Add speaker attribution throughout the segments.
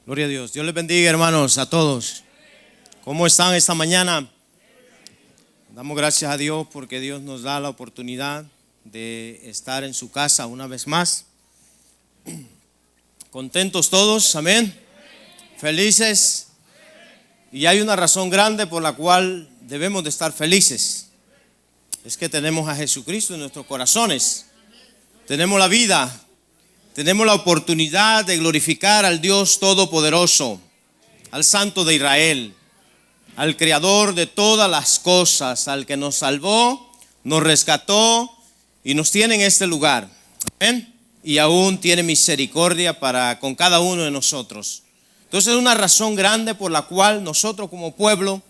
Speaker 1: Gloria a Dios. Dios les bendiga, hermanos, a todos. ¿Cómo están esta mañana? Damos gracias a Dios porque Dios nos da la oportunidad de estar en su casa una vez más. ¿Contentos todos? Amén. ¿Felices? Y hay una razón grande por la cual debemos de estar felices. Es que tenemos a Jesucristo en nuestros corazones. Tenemos la vida. Tenemos la oportunidad de glorificar al Dios Todopoderoso, al Santo de Israel, al Creador de todas las cosas, al que nos salvó, nos rescató y nos tiene en este lugar. Amén. Y aún tiene misericordia para con cada uno de nosotros. Entonces es una razón grande por la cual nosotros como pueblo,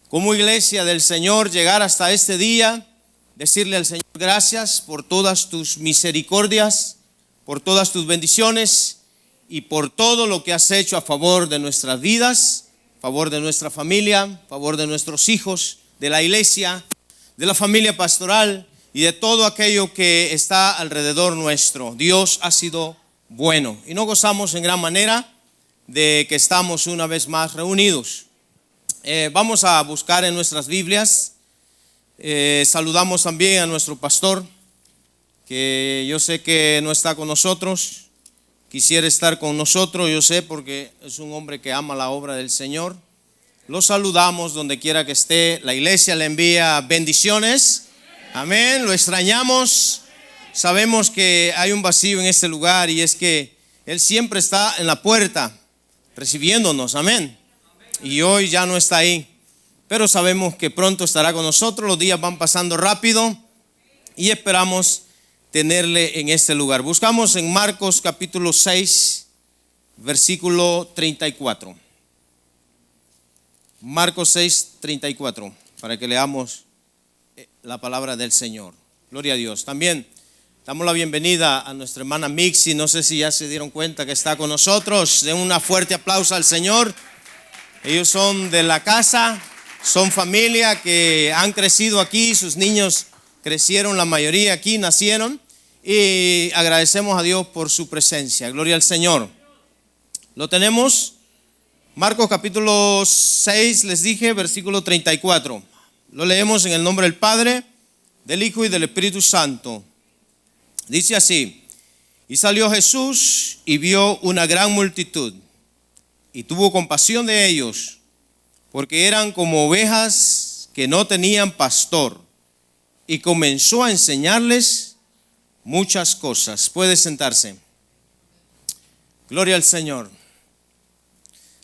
Speaker 1: como iglesia del Señor, llegar hasta este día, decirle al Señor gracias por todas tus misericordias, por todas tus bendiciones y por todo lo que has hecho a favor de nuestras vidas, a favor de nuestra familia, a favor de nuestros hijos, de la iglesia, de la familia pastoral y de todo aquello que está alrededor nuestro. Dios ha sido bueno y nos gozamos en gran manera de que estamos una vez más reunidos. Vamos a buscar en nuestras Biblias. Saludamos también a nuestro pastor, que yo sé que no está con nosotros. Quisiera estar con nosotros, yo sé, porque es un hombre que ama la obra del Señor. Lo saludamos donde quiera que esté. La iglesia le envía bendiciones. Amén. Lo extrañamos. Sabemos que hay un vacío en este lugar y es que Él siempre está en la puerta recibiéndonos. Amén. Y hoy ya no está ahí, pero sabemos que pronto estará con nosotros. Los días van pasando rápido y esperamos tenerle en este lugar. Buscamos en Marcos capítulo 6, versículo 34. Marcos 6, 34, para que leamos la palabra del Señor. Gloria a Dios. También damos la bienvenida a nuestra hermana Mixi. No sé si ya se dieron cuenta que está con nosotros. Den un fuerte aplauso al Señor. Ellos son de la casa, son familia que han crecido aquí. Sus niños crecieron, la mayoría aquí nacieron, y agradecemos a Dios por su presencia. Gloria al Señor. Lo tenemos, Marcos capítulo 6, les dije, versículo 34. Lo leemos en el nombre del Padre, del Hijo y del Espíritu Santo. Dice así: y salió Jesús y vio una gran multitud, y tuvo compasión de ellos, porque eran como ovejas que no tenían pastor. Y comenzó a enseñarles muchas cosas. Puede sentarse. Gloria al Señor.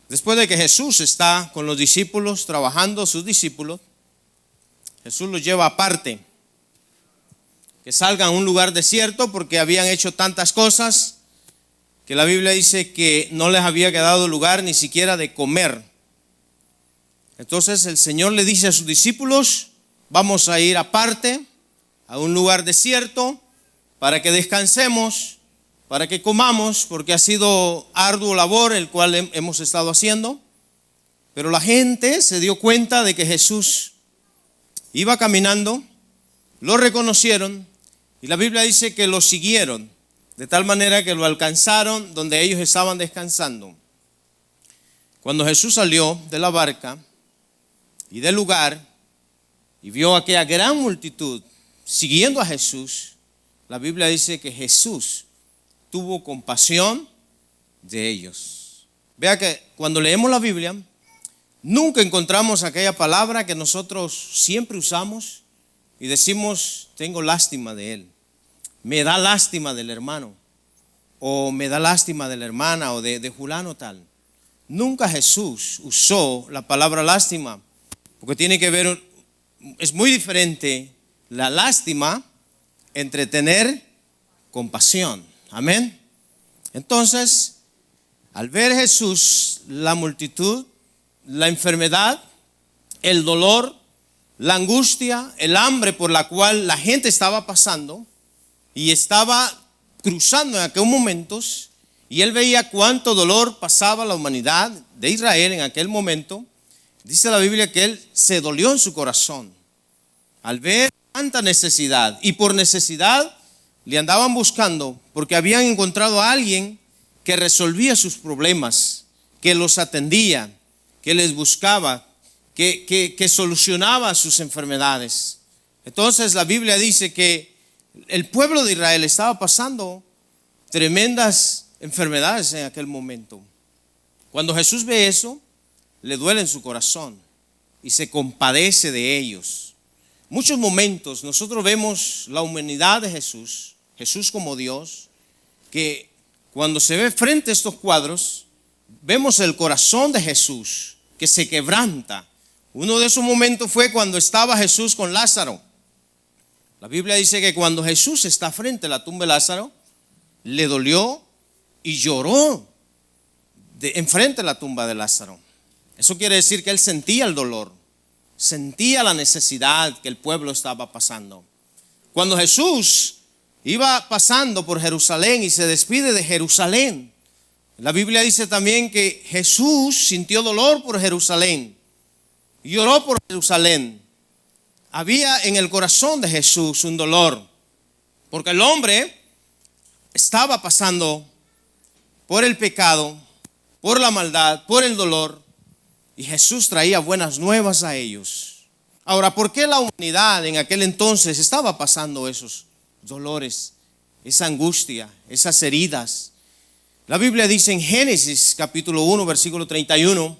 Speaker 1: Después de que Jesús está con los discípulos, trabajando sus discípulos, Jesús los lleva aparte, que salgan a un lugar desierto, porque habían hecho tantas cosas que la Biblia dice que no les había quedado lugar ni siquiera de comer. Entonces el Señor le dice a sus discípulos: vamos a ir aparte, a un lugar desierto, para que descansemos, para que comamos, porque ha sido arduo labor el cual hemos estado haciendo. Pero la gente se dio cuenta de que Jesús iba caminando, lo reconocieron, y la Biblia dice que lo siguieron, de tal manera que lo alcanzaron donde ellos estaban descansando. Cuando Jesús salió de la barca y del lugar, y vio aquella gran multitud siguiendo a Jesús, la Biblia dice que Jesús tuvo compasión de ellos. Vea que cuando leemos la Biblia, nunca encontramos aquella palabra que nosotros siempre usamos y decimos: tengo lástima de él, me da lástima del hermano, o me da lástima de la hermana, o de fulano tal. Nunca Jesús usó la palabra lástima, porque tiene que ver. Es muy diferente la lástima entre tener compasión. Amén. Entonces, al ver Jesús la multitud, la enfermedad, el dolor, la angustia, el hambre por la cual la gente estaba pasando y estaba cruzando en aquellos momentos, y él veía cuánto dolor pasaba la humanidad de Israel en aquel momento, dice la Biblia que él se dolió en su corazón al ver tanta necesidad, y por necesidad le andaban buscando, porque habían encontrado a alguien que resolvía sus problemas, que los atendía, que les buscaba, que solucionaba sus enfermedades. Entonces la Biblia dice que el pueblo de Israel estaba pasando tremendas enfermedades en aquel momento. Cuando Jesús ve eso, le duele en su corazón y se compadece de ellos. Muchos momentos nosotros vemos la humanidad de Jesús, Jesús como Dios, que cuando se ve frente a estos cuadros, vemos el corazón de Jesús que se quebranta. Uno de esos momentos fue cuando estaba Jesús con Lázaro. La Biblia dice que cuando Jesús está frente a la tumba de Lázaro, le dolió y lloró enfrente a la tumba de Lázaro. Eso quiere decir que él sentía el dolor, sentía la necesidad que el pueblo estaba pasando. Cuando Jesús iba pasando por Jerusalén y se despide de Jerusalén, la Biblia dice también que Jesús sintió dolor por Jerusalén, lloró por Jerusalén. Había en el corazón de Jesús un dolor, porque el hombre estaba pasando por el pecado, por la maldad, por el dolor, y Jesús traía buenas nuevas a ellos. Ahora, ¿por qué la humanidad en aquel entonces estaba pasando esos dolores, esa angustia, esas heridas? La Biblia dice en Génesis capítulo 1, versículo 31,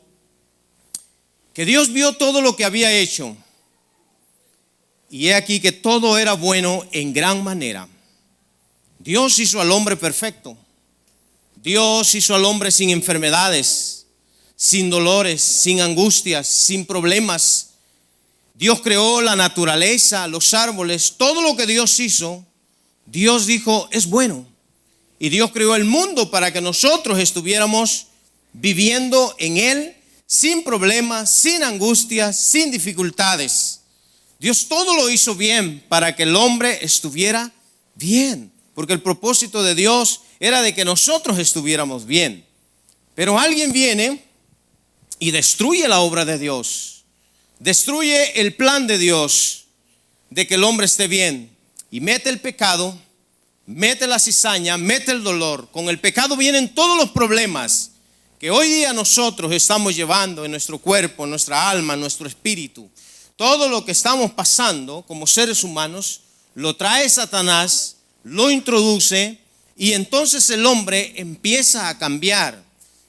Speaker 1: que Dios vio todo lo que había hecho, y he aquí que todo era bueno en gran manera. Dios hizo al hombre perfecto. Dios hizo al hombre sin enfermedades, sin dolores, sin angustias, sin problemas. Dios creó la naturaleza, los árboles, todo lo que Dios hizo, Dios dijo es bueno. Y Dios creó el mundo para que nosotros estuviéramos viviendo en él sin problemas, sin angustias, sin dificultades. Dios todo lo hizo bien para que el hombre estuviera bien, porque el propósito de Dios era de que nosotros estuviéramos bien. Pero alguien viene y destruye la obra de Dios, destruye el plan de Dios de que el hombre esté bien, y mete el pecado, mete la cizaña, mete el dolor. Con el pecado vienen todos los problemas que hoy día nosotros estamos llevando en nuestro cuerpo, en nuestra alma, en nuestro espíritu. Todo lo que estamos pasando como seres humanos lo trae Satanás, lo introduce, y entonces el hombre empieza a cambiar.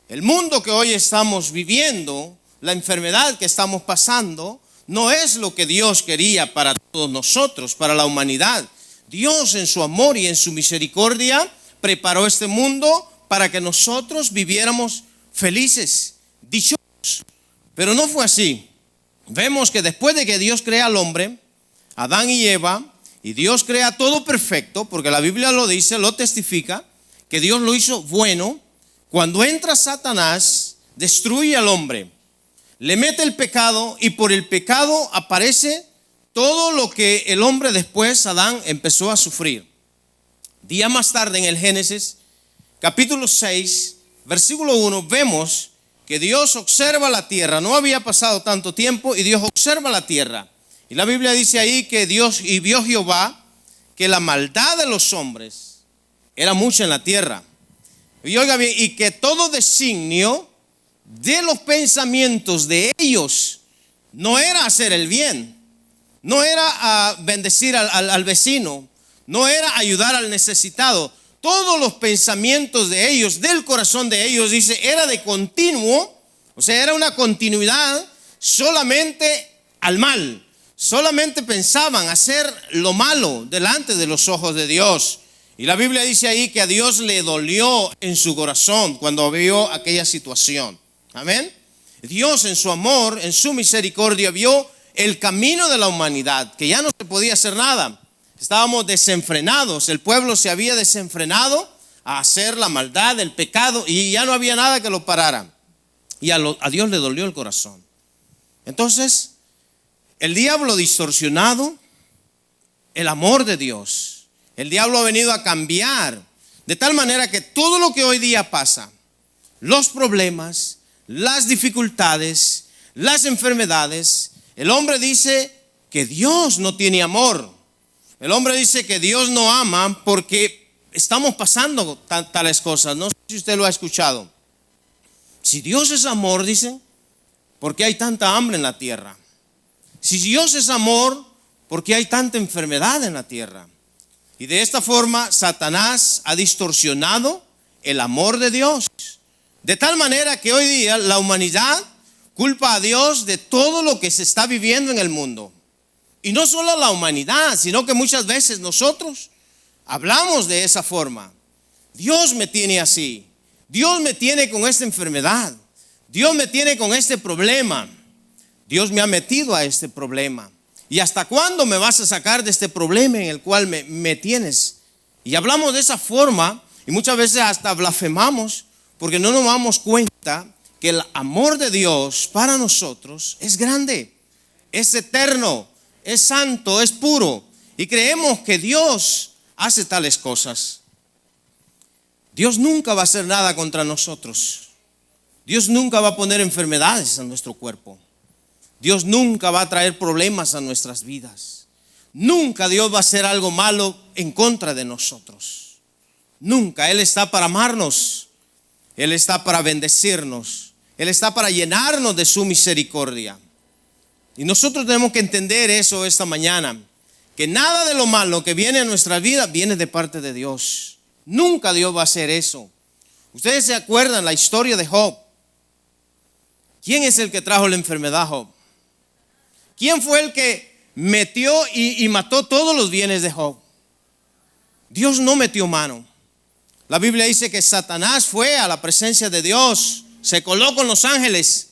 Speaker 1: El mundo que hoy estamos viviendo, la enfermedad que estamos pasando, no es lo que Dios quería para todos nosotros, para la humanidad. Dios en su amor y en su misericordia preparó este mundo para que nosotros viviéramos felices, dichosos. Pero no fue así. Vemos que después de que Dios crea al hombre, Adán y Eva, y Dios crea todo perfecto, porque la Biblia lo dice, lo testifica, que Dios lo hizo bueno. Cuando entra Satanás, destruye al hombre, le mete el pecado, y por el pecado aparece todo lo que el hombre después, Adán, empezó a sufrir. Día más tarde en el Génesis, capítulo 6, versículo 1, vemos que Dios observa la tierra. No había pasado tanto tiempo y Dios observa la tierra. Y la Biblia dice ahí que Dios, y vio Jehová que la maldad de los hombres era mucha en la tierra. Y oiga bien, y que todo designio de los pensamientos de ellos no era hacer el bien, no era bendecir al vecino, no era ayudar al necesitado. Todos los pensamientos de ellos, del corazón de ellos, dice, era de continuo, o sea, era una continuidad solamente al mal. Solamente pensaban hacer lo malo delante de los ojos de Dios. Y la Biblia dice ahí que a Dios le dolió en su corazón cuando vio aquella situación. Amén. Dios en su amor, en su misericordia, vio el camino de la humanidad, que ya no se podía hacer nada. Estábamos desenfrenados, el pueblo se había desenfrenado a hacer la maldad, el pecado, y ya no había nada que lo parara. Y a Dios le dolió el corazón. Entonces, el diablo distorsionado el amor de Dios. El diablo ha venido a cambiar de tal manera que todo lo que hoy día pasa, los problemas, las dificultades, las enfermedades, el hombre dice que Dios no tiene amor. El hombre dice que Dios no ama porque estamos pasando tales cosas. No sé si usted lo ha escuchado. Si Si Dios es amor, dicen, ¿por qué hay tanta hambre en la tierra? Si Dios es amor, ¿por qué hay tanta enfermedad en la tierra? Y de esta forma, Satanás ha distorsionado el amor de Dios. De tal manera que hoy día la humanidad culpa a Dios de todo lo que se está viviendo en el mundo. Y no solo la humanidad, sino que muchas veces nosotros hablamos de esa forma. Dios me tiene así. Dios me tiene con esta enfermedad. Dios me tiene con este problema. Dios me ha metido a este problema. ¿Y hasta cuándo me vas a sacar de este problema en el cual me tienes? Y hablamos de esa forma y muchas veces hasta blasfemamos porque no nos damos cuenta que el amor de Dios para nosotros es grande, es eterno, es santo, es puro. Y creemos que Dios hace tales cosas. Dios nunca va a hacer nada contra nosotros. Dios nunca va a poner enfermedades en nuestro cuerpo. Dios nunca va a traer problemas a nuestras vidas. Nunca Dios va a hacer algo malo en contra de nosotros. Nunca. Él está para amarnos. Él está para bendecirnos. Él está para llenarnos de su misericordia. Y nosotros tenemos que entender eso esta mañana. Que nada de lo malo que viene a nuestra vida viene de parte de Dios. Nunca Dios va a hacer eso. Ustedes se acuerdan la historia de Job. ¿Quién es el que trajo la enfermedad a Job? ¿Quién fue el que metió y mató todos los bienes de Job? Dios no metió mano. La Biblia dice que Satanás fue a la presencia de Dios, se coló con los ángeles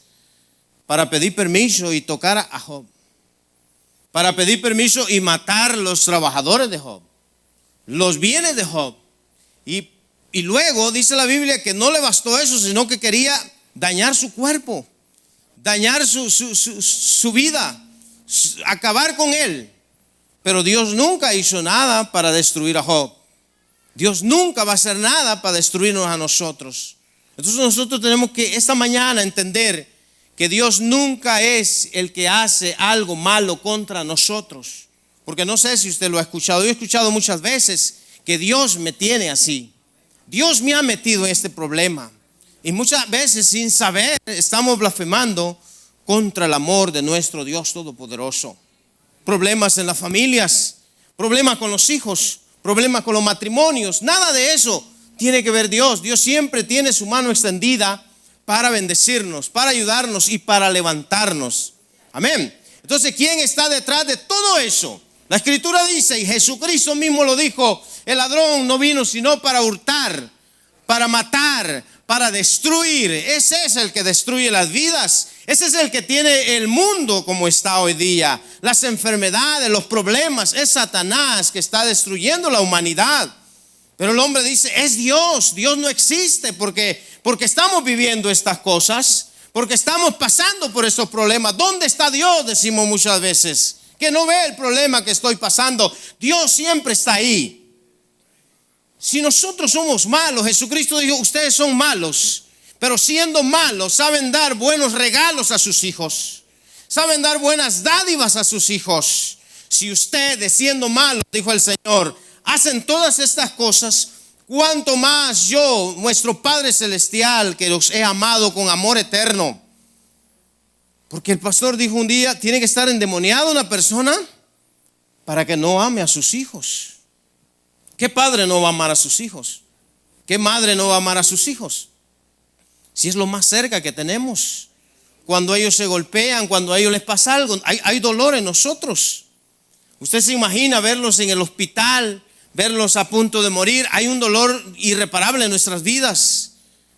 Speaker 1: para pedir permiso y tocar a Job. Para pedir permiso y matar los trabajadores de Job, los bienes de Job. Y luego dice la Biblia que no le bastó eso, sino que quería dañar su cuerpo, dañar su vida, acabar con él. Pero Dios nunca hizo nada para destruir a Job. Dios nunca va a hacer nada para destruirnos a nosotros. Entonces nosotros tenemos que esta mañana entender que Dios nunca es el que hace algo malo contra nosotros. Porque no sé si usted lo ha escuchado. Yo he escuchado muchas veces que Dios me tiene así. Dios me ha metido en este problema. Y muchas veces sin saber estamos blasfemando contra el amor de nuestro Dios Todopoderoso. Problemas en las familias, problemas con los hijos, problemas con los matrimonios. Nada de eso tiene que ver Dios. Dios siempre tiene su mano extendida para bendecirnos, para ayudarnos y para levantarnos. Amén. Entonces, ¿quién está detrás de todo eso? La Escritura dice, y Jesucristo mismo lo dijo, el ladrón no vino sino para hurtar, para matar, para destruir. Ese es el que destruye las vidas. Ese es el que tiene el mundo como está hoy día. Las enfermedades, los problemas, es Satanás que está destruyendo la humanidad. Pero el hombre dice, es Dios. Dios no existe porque estamos viviendo estas cosas, porque estamos pasando por estos problemas. ¿Dónde está Dios? Decimos muchas veces. Que no ve el problema que estoy pasando. Dios siempre está ahí. Si nosotros somos malos, Jesucristo dijo, ustedes son malos, pero siendo malos saben dar buenos regalos a sus hijos, saben dar buenas dádivas a sus hijos. Si ustedes siendo malos, dijo el Señor, hacen todas estas cosas, cuánto más yo, nuestro Padre Celestial, que los he amado con amor eterno. Porque el pastor dijo un día, tiene que estar endemoniada una persona para que no ame a sus hijos. ¿Qué padre no va a amar a sus hijos? ¿Qué madre no va a amar a sus hijos? Si es lo más cerca que tenemos. Cuando ellos se golpean, cuando a ellos les pasa algo, hay dolor en nosotros. Usted se imagina verlos en el hospital, verlos a punto de morir. Hay un dolor irreparable en nuestras vidas,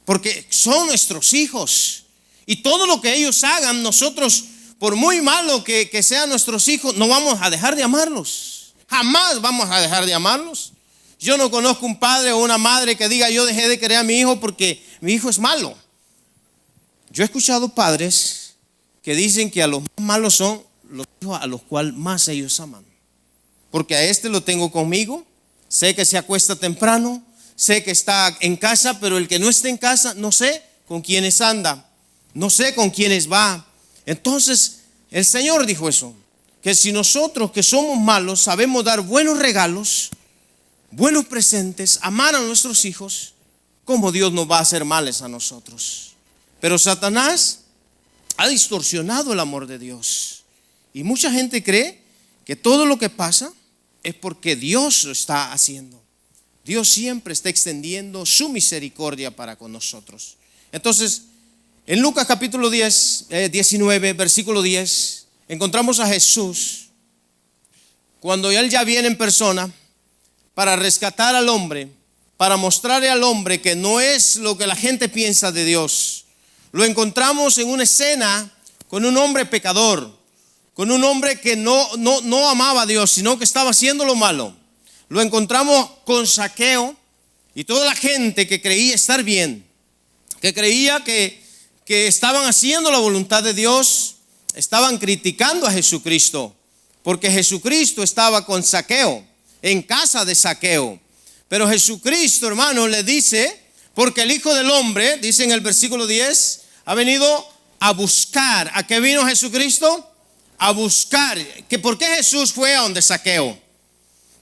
Speaker 1: porque son nuestros hijos. Y todo lo que ellos hagan, nosotros, por muy malo que sean nuestros hijos, no vamos a dejar de amarlos. Jamás vamos a dejar de amarlos. Yo no conozco un padre o una madre que diga, yo dejé de querer a mi hijo porque mi hijo es malo. Yo he escuchado padres que dicen que a los más malos son los hijos a los cuales más ellos aman. Porque a este lo tengo conmigo, sé que se acuesta temprano, sé que está en casa, pero el que no esté en casa, no sé con quiénes anda, no sé con quiénes va. Entonces, el Señor dijo eso, que si nosotros que somos malos sabemos dar buenos regalos, buenos presentes, amar a nuestros hijos, ¿cómo Dios nos va a hacer males a nosotros? Pero Satanás ha distorsionado el amor de Dios. Y mucha gente cree que todo lo que pasa es porque Dios lo está haciendo. Dios siempre está extendiendo su misericordia para con nosotros. Entonces, en Lucas capítulo 19, versículo 10, encontramos a Jesús cuando Él ya viene en persona para rescatar al hombre, para mostrarle al hombre que no es lo que la gente piensa de Dios. Lo encontramos en una escena con un hombre pecador, con un hombre que no amaba a Dios, sino que estaba haciendo lo malo. Lo encontramos con Zaqueo y toda la gente que creía estar bien, que creía que estaban haciendo la voluntad de Dios, estaban criticando a Jesucristo, porque Jesucristo estaba con Zaqueo, en casa de Zaqueo. Pero Jesucristo, hermano, le dice, porque el Hijo del Hombre, dice en el versículo 10, ha venido a buscar. ¿A qué vino Jesucristo? A buscar. ¿Por qué Jesús fue a donde Zaqueo?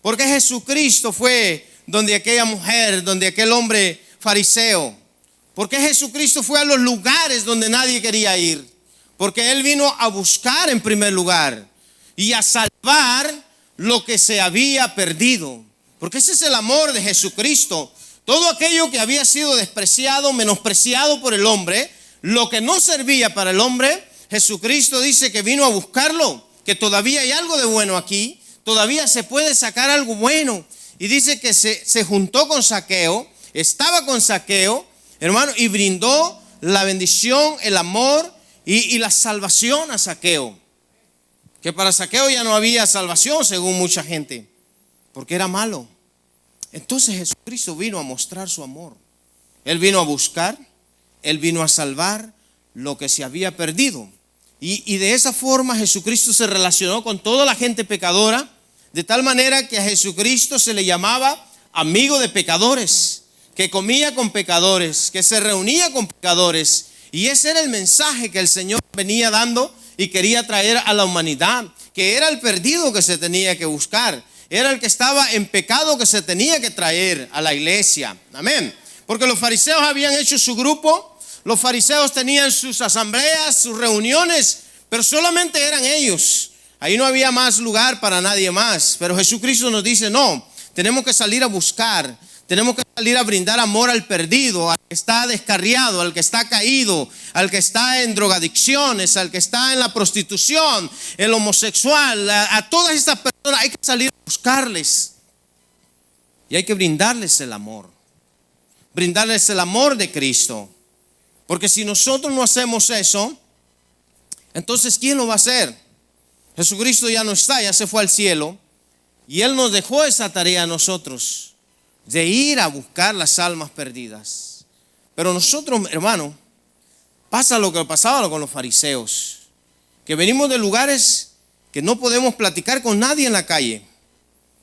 Speaker 1: ¿Por qué Jesucristo fue donde aquella mujer, donde aquel hombre fariseo? ¿Por qué Jesucristo fue a los lugares donde nadie quería ir? Porque Él vino a buscar en primer lugar y a salvar lo que se había perdido. Porque ese es el amor de Jesucristo. Todo aquello que había sido despreciado, menospreciado por el hombre, lo que no servía para el hombre, Jesucristo dice que vino a buscarlo, que todavía hay algo de bueno aquí, todavía se puede sacar algo bueno. Y dice que se juntó con Zaqueo, estaba con Zaqueo, hermano, y brindó la bendición, el amor y la salvación a Zaqueo. Que para Zaqueo ya no había salvación según mucha gente, porque era malo. Entonces Jesucristo vino a mostrar su amor. Él vino a buscar, Él vino a salvar lo que se había perdido. Y de esa forma Jesucristo se relacionó con toda la gente pecadora, de tal manera que a Jesucristo se le llamaba amigo de pecadores, que comía con pecadores, que se reunía con pecadores. Y ese era el mensaje que el Señor venía dando y quería traer a la humanidad, que era el perdido que se tenía que buscar, era el que estaba en pecado que se tenía que traer a la iglesia. Amén. Porque los fariseos habían hecho su grupo, los fariseos tenían sus asambleas, sus reuniones, pero solamente eran ellos. Ahí no había más lugar para nadie más. Pero Jesucristo nos dice, no, tenemos que salir a buscar, tenemos que salir a brindar amor al perdido, al que está descarriado, al que está caído, al que está en drogadicciones, al que está en la prostitución, el homosexual, a todas estas personas hay que salir a buscarles. Y hay que brindarles el amor de Cristo. Porque si nosotros no hacemos eso, entonces ¿quién lo va a hacer? Jesucristo ya no está, ya se fue al cielo. Y Él nos dejó esa tarea a nosotros, de ir a buscar las almas perdidas. Pero nosotros, hermano, pasa lo que pasaba con los fariseos, que venimos de lugares que no podemos platicar con nadie en la calle.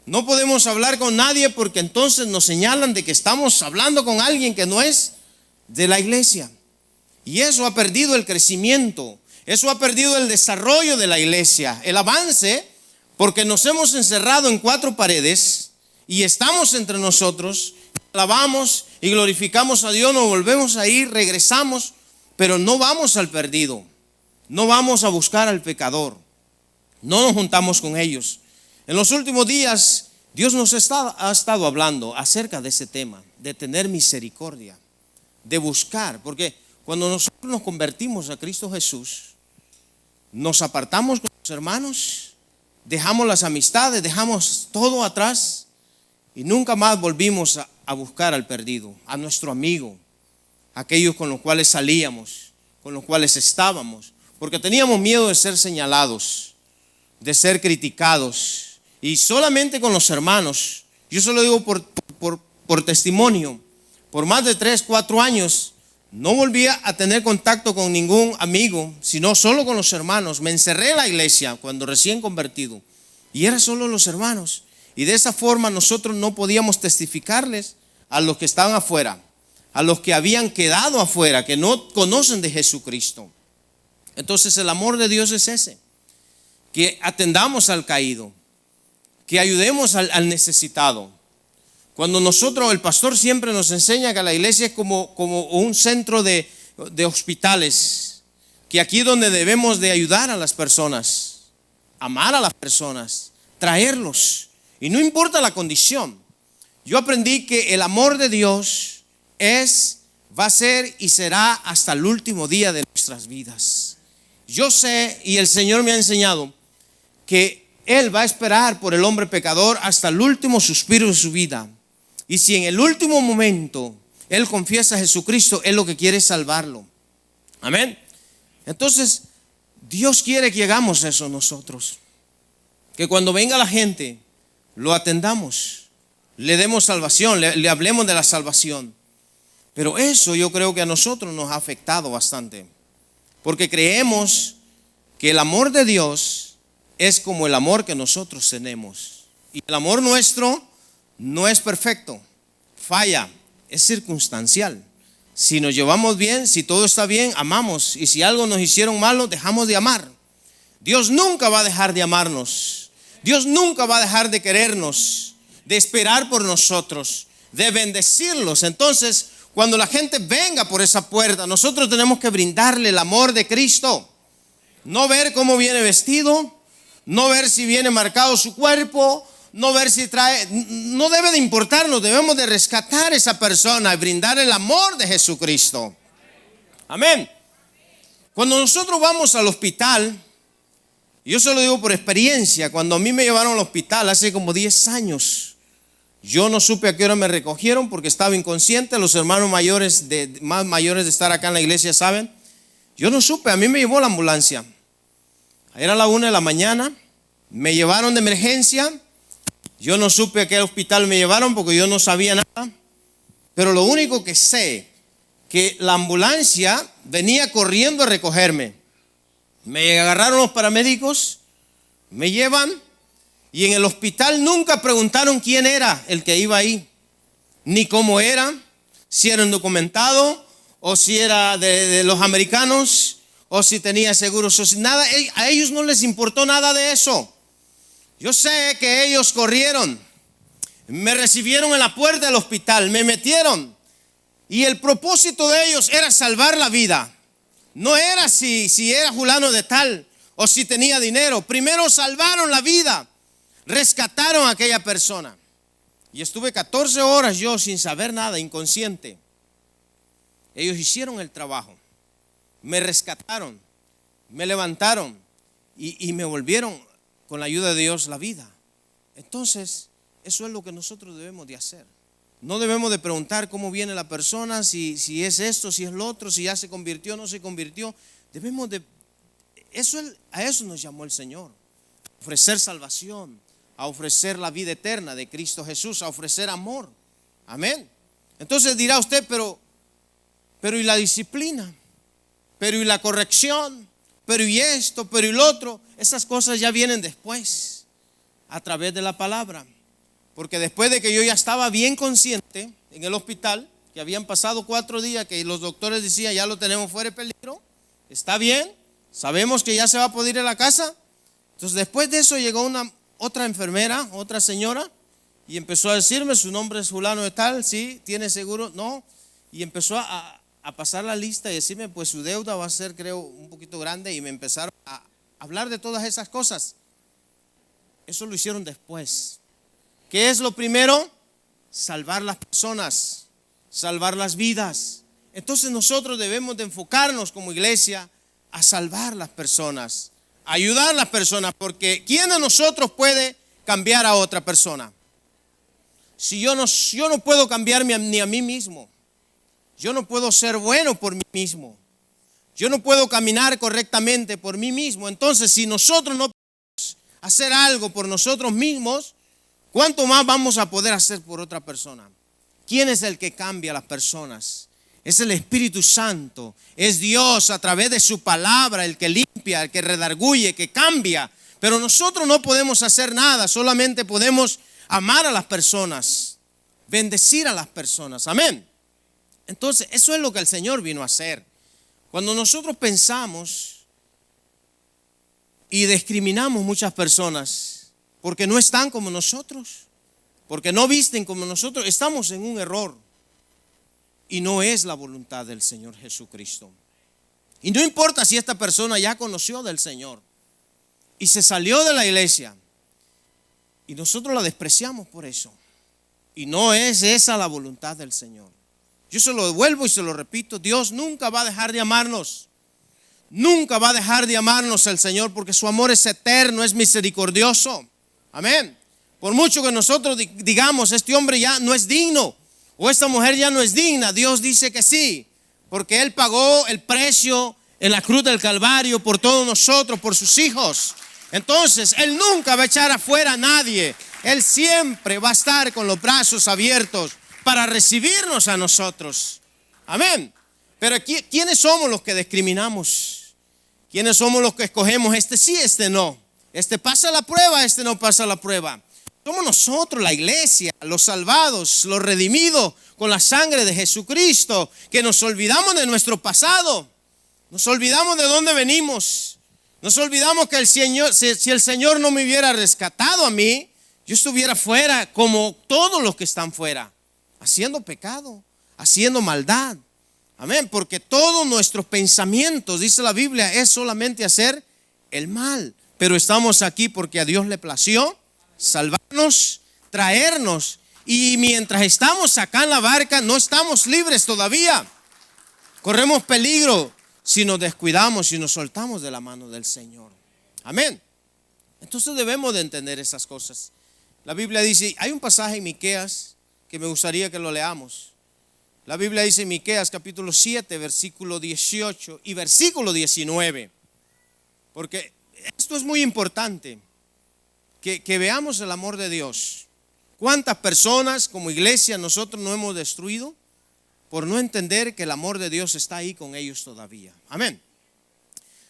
Speaker 1: No podemos hablar con nadie porque entonces nos señalan de que estamos hablando con alguien que no es de la iglesia. Y eso ha perdido el crecimiento, eso ha perdido el desarrollo de la iglesia, el avance, porque nos hemos encerrado en cuatro paredes y estamos entre nosotros, alabamos y glorificamos a Dios, nos volvemos a ir, regresamos, pero no vamos al perdido, no vamos a buscar al pecador, no nos juntamos con ellos. En los últimos días Dios nos ha estado hablando acerca de ese tema, de tener misericordia, de buscar, porque cuando nosotros nos convertimos a Cristo Jesús, nos apartamos con los hermanos, dejamos las amistades, dejamos todo atrás y nunca más volvimos a buscar al perdido, a nuestro amigo, aquellos con los cuales salíamos, con los cuales estábamos, porque teníamos miedo de ser señalados, de ser criticados. Y solamente con los hermanos, yo se lo digo por testimonio, por más de 3, 4 años, no volvía a tener contacto con ningún amigo, sino solo con los hermanos. Me encerré en la iglesia cuando recién convertido y era solo los hermanos. Y de esa forma nosotros no podíamos testificarles a los que estaban afuera, a los que habían quedado afuera, que no conocen de Jesucristo. Entonces el amor de Dios es ese, que atendamos al caído, que ayudemos al necesitado. Cuando nosotros, el pastor siempre nos enseña que la iglesia es como un centro de hospitales, que aquí es donde debemos de ayudar a las personas, amar a las personas, traerlos, y no importa la condición. Yo aprendí que el amor de Dios va a ser y será hasta el último día de nuestras vidas. Yo sé, y el Señor me ha enseñado, que Él va a esperar por el hombre pecador hasta el último suspiro de su vida. Y si en el último momento Él confiesa a Jesucristo, Él lo que quiere es salvarlo. Amén. Entonces, Dios quiere que hagamos eso nosotros. Que cuando venga la gente, lo atendamos, le demos salvación, le hablemos de la salvación. Pero eso yo creo que a nosotros nos ha afectado bastante. Porque creemos que el amor de Dios es como el amor que nosotros tenemos. Y el amor nuestro no es perfecto, falla, es circunstancial. Si nos llevamos bien, si todo está bien, amamos. Y si algo nos hicieron malo, dejamos de amar. Dios nunca va a dejar de amarnos. Dios nunca va a dejar de querernos, de esperar por nosotros, de bendecirlos. Entonces, cuando la gente venga por esa puerta, nosotros tenemos que brindarle el amor de Cristo. No ver cómo viene vestido, no ver si viene marcado su cuerpo, no ver si trae, no debe de importarnos, debemos de rescatar a esa persona y brindar el amor de Jesucristo. Amén. Cuando nosotros vamos al hospital, yo se lo digo por experiencia, cuando a mí me llevaron al hospital hace como 10 años, yo no supe a qué hora me recogieron porque estaba inconsciente. Los hermanos más mayores de estar acá en la iglesia saben. Yo no supe, a mí me llevó la ambulancia. Era la 1 de la mañana, me llevaron de emergencia. Yo no supe a qué hospital me llevaron porque yo no sabía nada. Pero lo único que sé, que la ambulancia venía corriendo a recogerme. Me agarraron los paramédicos, me llevan, y en el hospital nunca preguntaron quién era el que iba ahí, ni cómo era, si era indocumentado o si era de los americanos o si tenía seguro social. Nada, a ellos no les importó nada de eso. Yo sé que ellos corrieron, me recibieron en la puerta del hospital, me metieron, y el propósito de ellos era salvar la vida. No era si era fulano de tal o si tenía dinero. Primero salvaron la vida, rescataron a aquella persona. Y estuve 14 horas yo sin saber nada, inconsciente. Ellos hicieron el trabajo, me rescataron, me levantaron y me volvieron con la ayuda de Dios la vida. Entonces, eso es lo que nosotros debemos de hacer. No debemos de preguntar cómo viene la persona, si es esto, si es lo otro, si ya se convirtió o no se convirtió. A eso nos llamó el Señor. A ofrecer salvación, a ofrecer la vida eterna de Cristo Jesús, a ofrecer amor. Amén. Entonces dirá usted, pero y la disciplina, pero y la corrección, pero y esto, pero y lo otro. Esas cosas ya vienen después, a través de la palabra. Porque después de que yo ya estaba bien consciente en el hospital, que habían pasado 4 días, que los doctores decían ya lo tenemos fuera de peligro, está bien, sabemos que ya se va a poder ir a la casa. Entonces después de eso llegó otra enfermera, otra señora, y empezó a decirme, su nombre es fulano de tal, sí, tiene seguro, no, y empezó a pasar la lista y decirme, pues su deuda va a ser, creo, un poquito grande, y me empezaron a hablar de todas esas cosas. Eso lo hicieron después. ¿Qué es lo primero? Salvar las personas, salvar las vidas. Entonces nosotros debemos de enfocarnos como iglesia a salvar las personas, a ayudar a las personas, porque ¿quién de nosotros puede cambiar a otra persona? Si yo no puedo cambiarme ni a mí mismo, yo no puedo ser bueno por mí mismo, yo no puedo caminar correctamente por mí mismo. Entonces, si nosotros no podemos hacer algo por nosotros mismos, ¿cuánto más vamos a poder hacer por otra persona? ¿Quién es el que cambia a las personas? Es el Espíritu Santo. Es Dios a través de su palabra el que limpia, el que redarguye, que cambia. Pero nosotros no podemos hacer nada, solamente podemos amar a las personas, bendecir a las personas. Amén. Entonces, eso es lo que el Señor vino a hacer. Cuando nosotros pensamos y discriminamos muchas personas porque no están como nosotros, porque no visten como nosotros, estamos en un error. y no es la voluntad del Señor Jesucristo. Y no importa si esta persona ya conoció del Señor y se salió de la iglesia y nosotros la despreciamos por eso. Y no es esa la voluntad del Señor. Yo se lo devuelvo y se lo repito, Dios nunca va a dejar de amarnos. Nunca va a dejar de amarnos el Señor, porque su amor es eterno, es misericordioso. Amén. Por mucho que nosotros digamos, este hombre ya no es digno, o esta mujer ya no es digna, Dios dice que sí, porque Él pagó el precio en la cruz del Calvario por todos nosotros, por sus hijos. Entonces, Él nunca va a echar afuera a nadie. Él siempre va a estar con los brazos abiertos para recibirnos a nosotros. Amén. Pero ¿quiénes somos los que discriminamos? ¿Quiénes somos los que escogemos este sí, este no? Este pasa la prueba, este no pasa la prueba. Somos nosotros, la iglesia, los salvados, los redimidos con la sangre de Jesucristo, que nos olvidamos de nuestro pasado. Nos olvidamos de dónde venimos. Nos olvidamos que si el Señor no me hubiera rescatado a mí, yo estuviera fuera como todos los que están fuera, haciendo pecado, haciendo maldad. Amén, porque todos nuestros pensamientos, dice la Biblia, es solamente hacer el mal. Pero estamos aquí porque a Dios le plació salvarnos, traernos. Y mientras estamos acá en la barca, no estamos libres todavía. Corremos peligro si nos descuidamos y nos soltamos de la mano del Señor. Amén. Entonces debemos de entender esas cosas. La Biblia dice, hay un pasaje en Miqueas que me gustaría que lo leamos. La Biblia dice en Miqueas capítulo 7, versículo 18 y versículo 19. Porque esto es muy importante, que veamos el amor de Dios. ¿Cuántas personas como iglesia nosotros no hemos destruido por no entender que el amor de Dios está ahí con ellos todavía? Amén.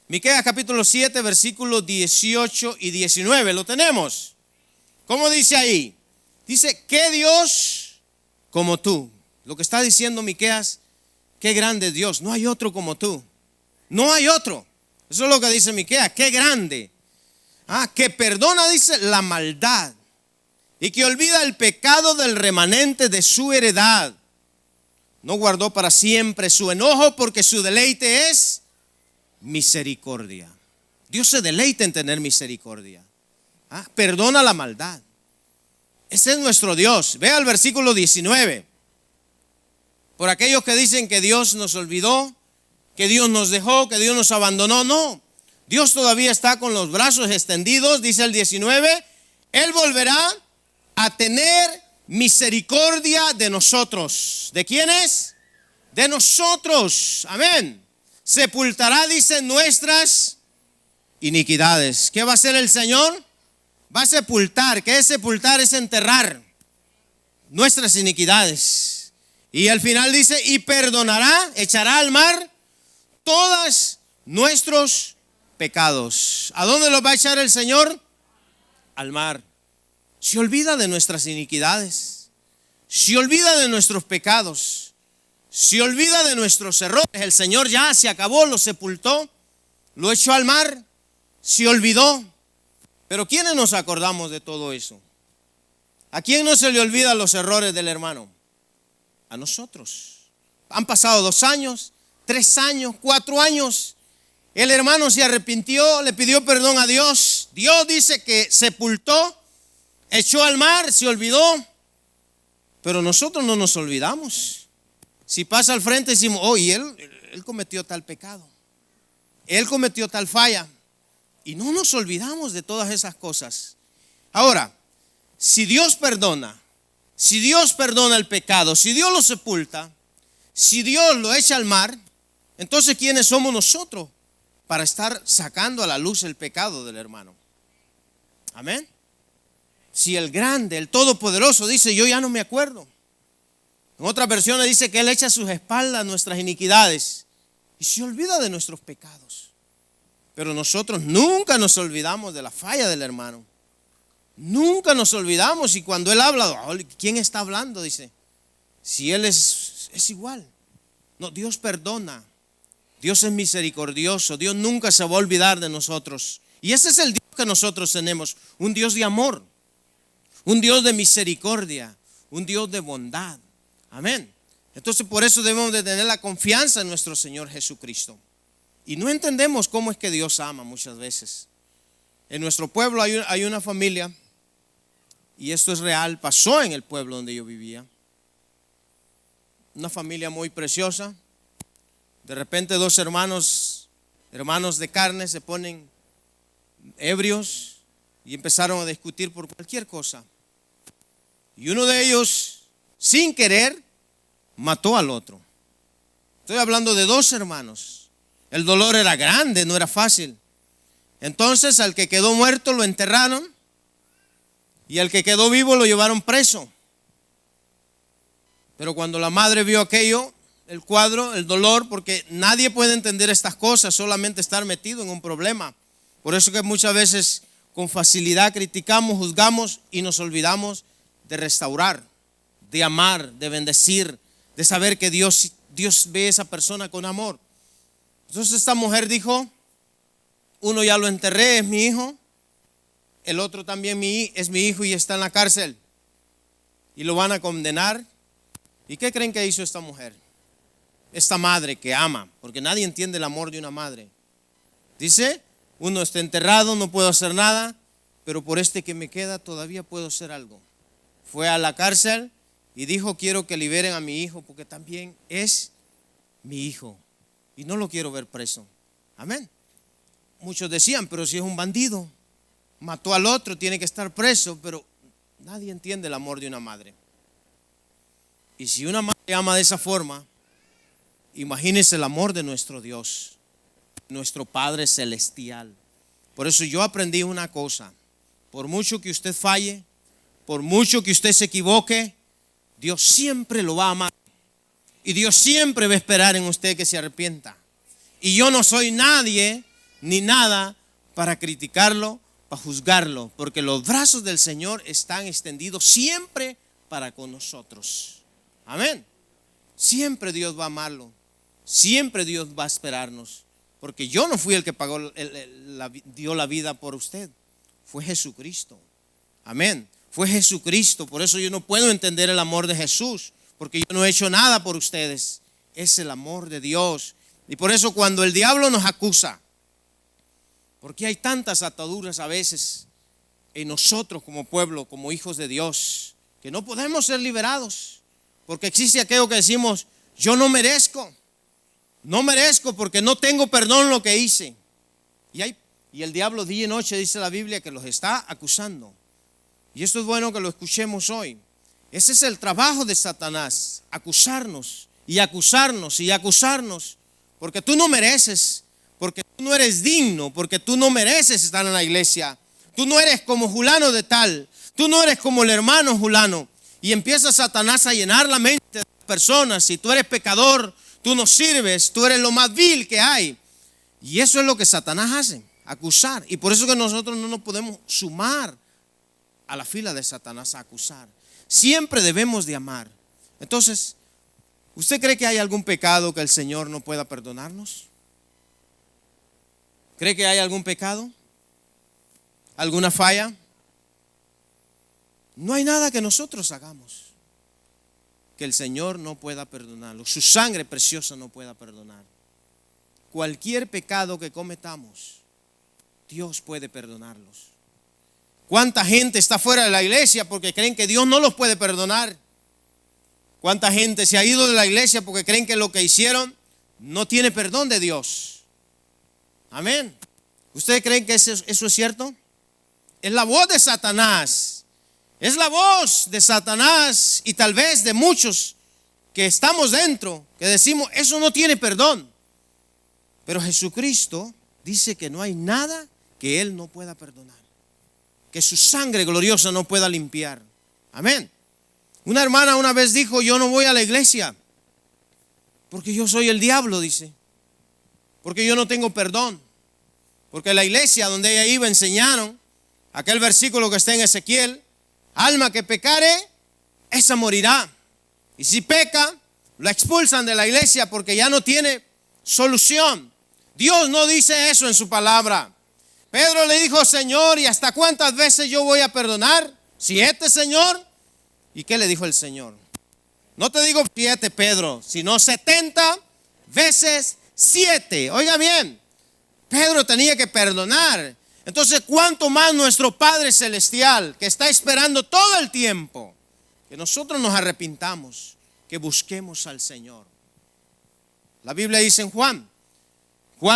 Speaker 1: Miqueas capítulo 7, versículos 18 y 19. ¿Lo tenemos? ¿Cómo dice ahí? Dice, ¿qué Dios como tú? Lo que está diciendo Miqueas, qué grande es Dios. No hay otro como tú. No hay otro. Eso es lo que dice Miqueas, qué grande. Que perdona, dice, la maldad y que olvida el pecado del remanente de su heredad. No guardó para siempre su enojo, porque su deleite es misericordia. Dios se deleita en tener misericordia. Perdona la maldad. Ese es nuestro Dios. Vea el versículo 19. Por aquellos que dicen que Dios nos olvidó, que Dios nos dejó, que Dios nos abandonó. No, Dios todavía está con los brazos extendidos. Dice el 19, Él volverá a tener misericordia de nosotros. ¿De quiénes? De nosotros. Amén. Sepultará, dice, nuestras iniquidades. ¿Qué va a hacer el Señor? Va a sepultar. ¿Qué es sepultar? Es enterrar nuestras iniquidades. Y al final dice, y perdonará, echará al mar todos nuestros pecados. ¿A dónde los va a echar el Señor? Al mar. Se olvida de nuestras iniquidades, se olvida de nuestros pecados, se olvida de nuestros errores. El Señor ya se acabó, lo sepultó, lo echó al mar, se olvidó. Pero ¿quiénes nos acordamos de todo eso? ¿A quién no se le olvidan los errores del hermano? A nosotros. Han pasado 2 años, 3 años, 4 años. El hermano se arrepintió, le pidió perdón a Dios. Dios dice que sepultó, echó al mar, se olvidó. Pero nosotros no nos olvidamos. Si pasa al frente decimos, y él cometió tal pecado, él cometió tal falla. Y no nos olvidamos de todas esas cosas. Ahora, si Dios perdona el pecado, si Dios lo sepulta, si Dios lo echa al mar, entonces ¿quiénes somos nosotros para estar sacando a la luz el pecado del hermano? Amén. Si el grande, el todopoderoso dice, yo ya no me acuerdo. En otras versiones dice que Él echa a sus espaldas nuestras iniquidades y se olvida de nuestros pecados. Pero nosotros nunca nos olvidamos de la falla del hermano. Nunca nos olvidamos. Y cuando Él habla, ¿quién está hablando? Dice, si Él es igual. No, Dios perdona. Dios es misericordioso. Dios nunca se va a olvidar de nosotros. Y ese es el Dios que nosotros tenemos. Un Dios de amor. Un Dios de misericordia. Un Dios de bondad. Amén. Entonces por eso debemos de tener la confianza en nuestro Señor Jesucristo. Y no entendemos cómo es que Dios ama muchas veces. En nuestro pueblo hay una familia, y esto es real, pasó en el pueblo donde yo vivía. Una familia muy preciosa. De repente dos hermanos de carne se ponen ebrios y empezaron a discutir por cualquier cosa. Y uno de ellos, sin querer, mató al otro. Estoy hablando de dos hermanos. El dolor era grande, no era fácil. Entonces al que quedó muerto lo enterraron y al que quedó vivo lo llevaron preso. Pero cuando la madre vio aquello, el cuadro, el dolor, porque nadie puede entender estas cosas, solamente estar metido en un problema. Por eso que muchas veces con facilidad criticamos, juzgamos y nos olvidamos de restaurar, de amar, de bendecir, de saber que Dios ve a esa persona con amor. Entonces esta mujer dijo, uno ya lo enterré, es mi hijo, el otro también es mi hijo y está en la cárcel y lo van a condenar. ¿Y qué creen que hizo esta mujer? Esta madre que ama, porque nadie entiende el amor de una madre. Dice, uno está enterrado, no puedo hacer nada, pero por este que me queda todavía puedo hacer algo. Fue a la cárcel y dijo, quiero que liberen a mi hijo porque también es mi hijo y no lo quiero ver preso. Amén. Muchos decían, pero si es un bandido, mató al otro, tiene que estar preso, pero nadie entiende el amor de una madre. Y si una madre ama de esa forma, imagínense el amor de nuestro Dios, nuestro Padre Celestial. Por eso yo aprendí una cosa, por mucho que usted falle, por mucho que usted se equivoque, Dios siempre lo va a amar. Y Dios siempre va a esperar en usted que se arrepienta. Y yo no soy nadie ni nada para criticarlo, para juzgarlo, porque los brazos del Señor están extendidos siempre para con nosotros. Amén. Siempre Dios va a amarlo. Siempre Dios va a esperarnos. Porque yo no fui el que dio la vida por usted. Fue Jesucristo. Amén. Fue Jesucristo. Por eso yo no puedo entender el amor de Jesús. Porque yo no he hecho nada por ustedes. Es el amor de Dios. Y por eso cuando el diablo nos acusa, porque hay tantas ataduras a veces en nosotros como pueblo, como hijos de Dios, que no podemos ser liberados. Porque existe aquello que decimos, yo no merezco porque no tengo perdón lo que hice. Y el diablo día y noche, dice la Biblia, que los está acusando. Y esto es bueno que lo escuchemos hoy. Ese es el trabajo de Satanás, acusarnos y acusarnos y acusarnos. Porque tú no mereces, porque tú no eres digno, porque tú no mereces estar en la iglesia. Tú no eres como fulano de tal, tú no eres como el hermano fulano. Y empieza Satanás a llenar la mente de las personas. Si tú eres pecador, tú no sirves, tú eres lo más vil que hay. Y eso es lo que Satanás hace, acusar. Y por eso que nosotros no nos podemos sumar a la fila de Satanás a acusar. Siempre debemos de amar. Entonces, ¿usted cree que hay algún pecado que el Señor no pueda perdonarnos? ¿Cree que hay algún pecado? ¿Alguna falla? No hay nada que nosotros hagamos que el Señor no pueda perdonarlo. Su sangre preciosa no pueda perdonar. Cualquier pecado que cometamos, Dios puede perdonarlos. ¿Cuánta gente está fuera de la iglesia porque creen que Dios no los puede perdonar? ¿Cuánta gente se ha ido de la iglesia porque creen que lo que hicieron no tiene perdón de Dios? Amén. ¿Ustedes creen que eso es cierto? Es la voz de Satanás. Es la voz de Satanás y tal vez de muchos que estamos dentro, que decimos, eso no tiene perdón. Pero Jesucristo dice que no hay nada que Él no pueda perdonar. Que su sangre gloriosa no pueda limpiar. Amén. Una hermana una vez dijo, yo no voy a la iglesia porque yo soy el diablo, dice. Porque yo no tengo perdón. Porque la iglesia donde ella iba enseñaron aquel versículo que está en Ezequiel. Alma que pecare, esa morirá. Y si peca, la expulsan de la iglesia porque ya no tiene solución. Dios no dice eso en su palabra. Pedro le dijo, Señor, ¿y hasta cuántas veces yo voy a perdonar? 7, Señor. ¿Y qué le dijo el Señor? No te digo 7, Pedro, sino 70 veces 7. Oiga bien, Pedro tenía que perdonar. Entonces, ¿cuánto más nuestro Padre Celestial, que está esperando todo el tiempo que nosotros nos arrepintamos, que busquemos al Señor? La Biblia dice en Juan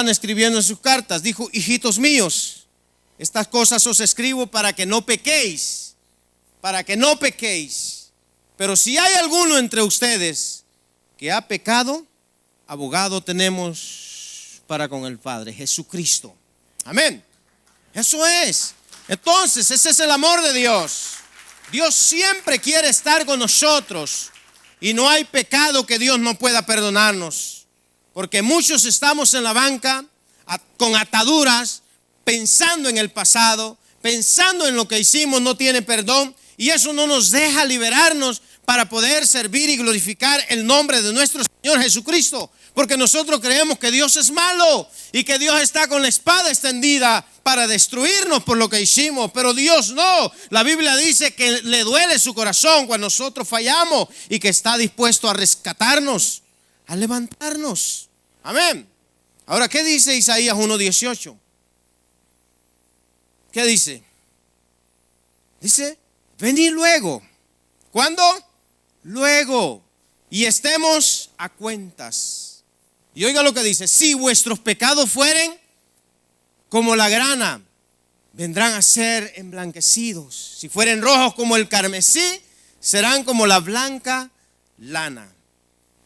Speaker 1: escribiendo en sus cartas, dijo: hijitos míos, estas cosas os escribo para que no pequéis, Pero si hay alguno entre ustedes que ha pecado, abogado tenemos para con el Padre, Jesucristo. Amén. Eso es. Entonces, ese es el amor de Dios. Dios siempre quiere estar con nosotros y no hay pecado que Dios no pueda perdonarnos. Porque muchos estamos en la banca con ataduras, pensando en el pasado, pensando en lo que hicimos, no tiene perdón. Y eso no nos deja liberarnos para poder servir y glorificar el nombre de nuestro Señor Jesucristo. Porque nosotros creemos que Dios es malo y que Dios está con la espada extendida para destruirnos por lo que hicimos. Pero Dios no. La Biblia dice que le duele su corazón cuando nosotros fallamos y que está dispuesto a rescatarnos, a levantarnos. Amén. Ahora, ¿qué dice Isaías 1:18? ¿Qué dice? Dice: venid luego. ¿Cuándo? Luego. Y estemos a cuentas. Y oiga lo que dice: si vuestros pecados fueren como la grana, vendrán a ser emblanquecidos. Si fueren rojos como el carmesí, serán como la blanca lana.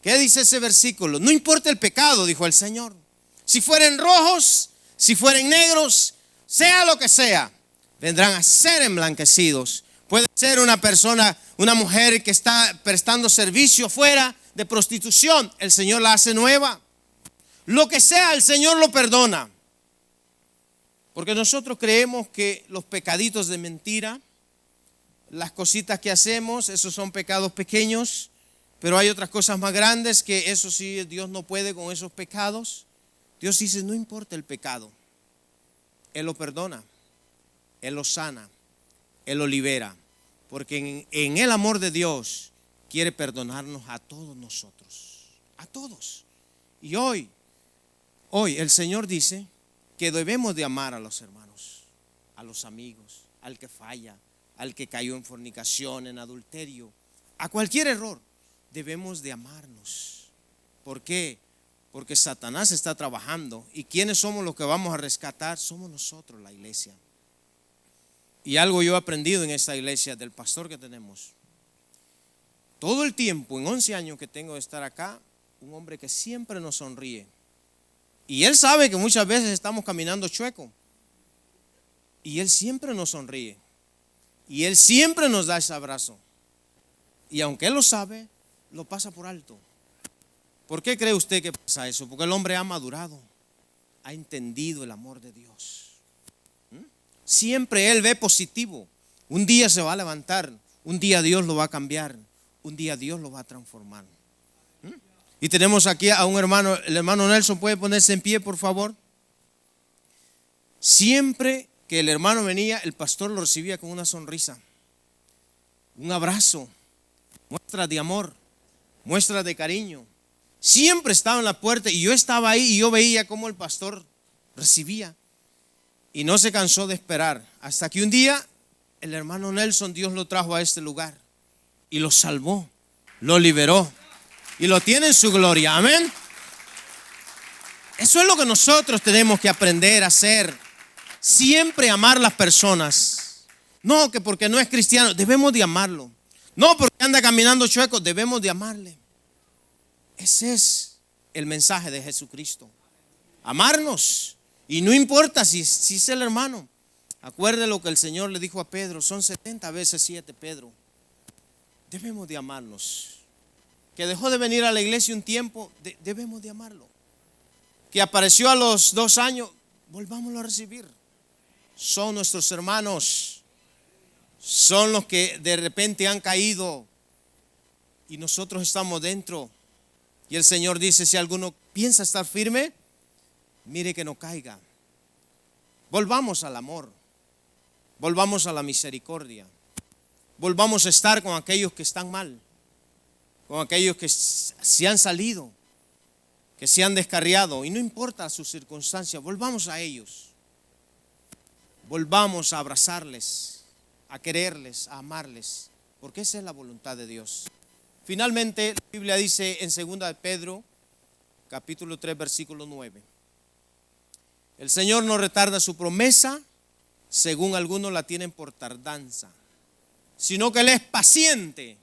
Speaker 1: ¿Qué dice ese versículo? No importa el pecado, dijo el Señor. Si fueren rojos, si fueren negros, sea lo que sea, vendrán a ser emblanquecidos. Puede ser una persona, una mujer que está prestando servicio fuera de prostitución, el Señor la hace nueva. Lo que sea, el Señor lo perdona. Porque nosotros creemos que los pecaditos de mentira, las cositas que hacemos, esos son pecados pequeños. Pero hay otras cosas más grandes que eso sí, Dios no puede con esos pecados. Dios dice: no importa el pecado, Él lo perdona, Él lo sana, Él lo libera. Porque en el amor de Dios quiere perdonarnos a todos nosotros, a todos. Y hoy el Señor dice que debemos de amar a los hermanos, a los amigos, al que falla, al que cayó en fornicación, en adulterio, a cualquier error. Debemos de amarnos. ¿Por qué? Porque Satanás está trabajando. ¿Y quiénes somos los que vamos a rescatar? Somos nosotros, la iglesia. Y algo yo he aprendido en esta iglesia del pastor que tenemos. Todo el tiempo, en 11 años que tengo de estar acá, un hombre que siempre nos sonríe. Y él sabe que muchas veces estamos caminando chueco. Y él siempre nos sonríe. Y él siempre nos da ese abrazo. Y aunque él lo sabe, lo pasa por alto. ¿Por qué cree usted que pasa eso? Porque el hombre ha madurado, ha entendido el amor de Dios. Siempre él ve positivo. Un día se va a levantar, un día Dios lo va a cambiar, un día Dios lo va a transformar. Y tenemos aquí a un hermano, el hermano Nelson. ¿Puede ponerse en pie, por favor? Siempre que el hermano venía, el pastor lo recibía con una sonrisa, un abrazo, muestras de amor, muestras de cariño. Siempre estaba en la puerta y yo estaba ahí y yo veía cómo el pastor recibía. Y no se cansó de esperar hasta que un día el hermano Nelson, Dios lo trajo a este lugar y lo salvó, lo liberó y lo tiene en su gloria. Amén. Eso es lo que nosotros tenemos que aprender a hacer. Siempre amar a las personas. No que porque no es cristiano, debemos de amarlo. No porque anda caminando chueco, debemos de amarle. Ese es el mensaje de Jesucristo. Amarnos. Y no importa si es el hermano. Acuerde lo que el Señor le dijo a Pedro. Son 70 veces 7, Pedro. Debemos de amarnos. Que dejó de venir a la iglesia un tiempo, debemos de amarlo. Que apareció a los 2 años, volvámoslo a recibir. Son nuestros hermanos. Son los que de repente han caído y nosotros estamos dentro. Y el Señor dice: si alguno piensa estar firme, mire que no caiga. Volvamos al amor, volvamos a la misericordia, volvamos a estar con aquellos que están mal. con aquellos que se han salido, que se han descarriado, y no importa sus circunstancias, volvamos a ellos. Volvamos a abrazarles, a quererles, a amarles, porque esa es la voluntad de Dios. Finalmente, la Biblia dice en 2 de Pedro, capítulo 3, versículo 9. El Señor no retarda su promesa, según algunos la tienen por tardanza, sino que Él es paciente.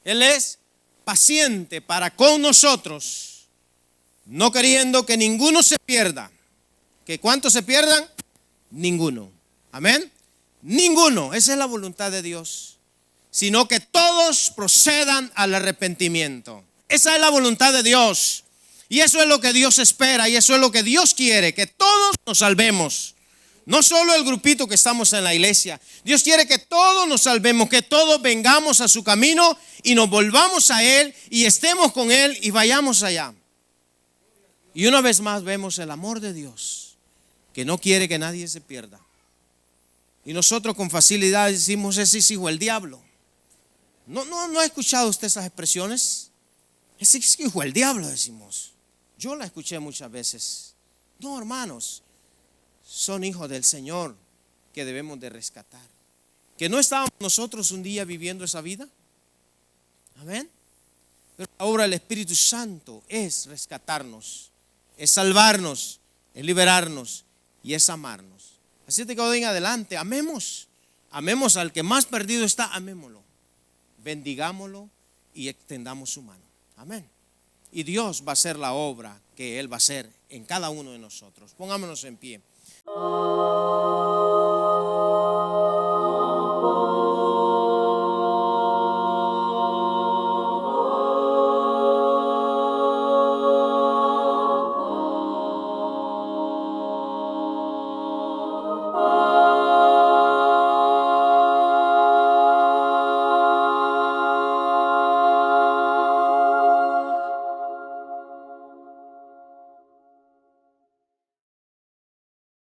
Speaker 1: Él es paciente para con nosotros, no queriendo que ninguno se pierda. ¿Que cuántos se pierdan? Ninguno. Amén. Ninguno. Esa es la voluntad de Dios. Sino que todos procedan al arrepentimiento. Esa es la voluntad de Dios. Y eso es lo que Dios espera. Y eso es lo que Dios quiere. Que todos nos salvemos. No solo el grupito que estamos en la iglesia. Dios quiere que todos nos salvemos. Que todos vengamos a su camino y nos volvamos a Él. Y estemos con Él y vayamos allá. Y una vez más vemos el amor de Dios, que no quiere que nadie se pierda. Y nosotros con facilidad decimos: ese es hijo del diablo. ¿No ha escuchado usted esas expresiones? Ese es hijo del diablo, decimos. Yo la escuché muchas veces. No, hermanos, son hijos del Señor que debemos de rescatar. Que no estábamos nosotros un día viviendo esa vida. Amén. Pero ahora el Espíritu Santo es rescatarnos, es salvarnos, es liberarnos y es amarnos. Así que hoy en adelante amemos al que más perdido está, amémoslo, bendigámoslo y extendamos su mano. Amén. Y Dios va a hacer la obra que Él va a hacer en cada uno de nosotros. Pongámonos en pie.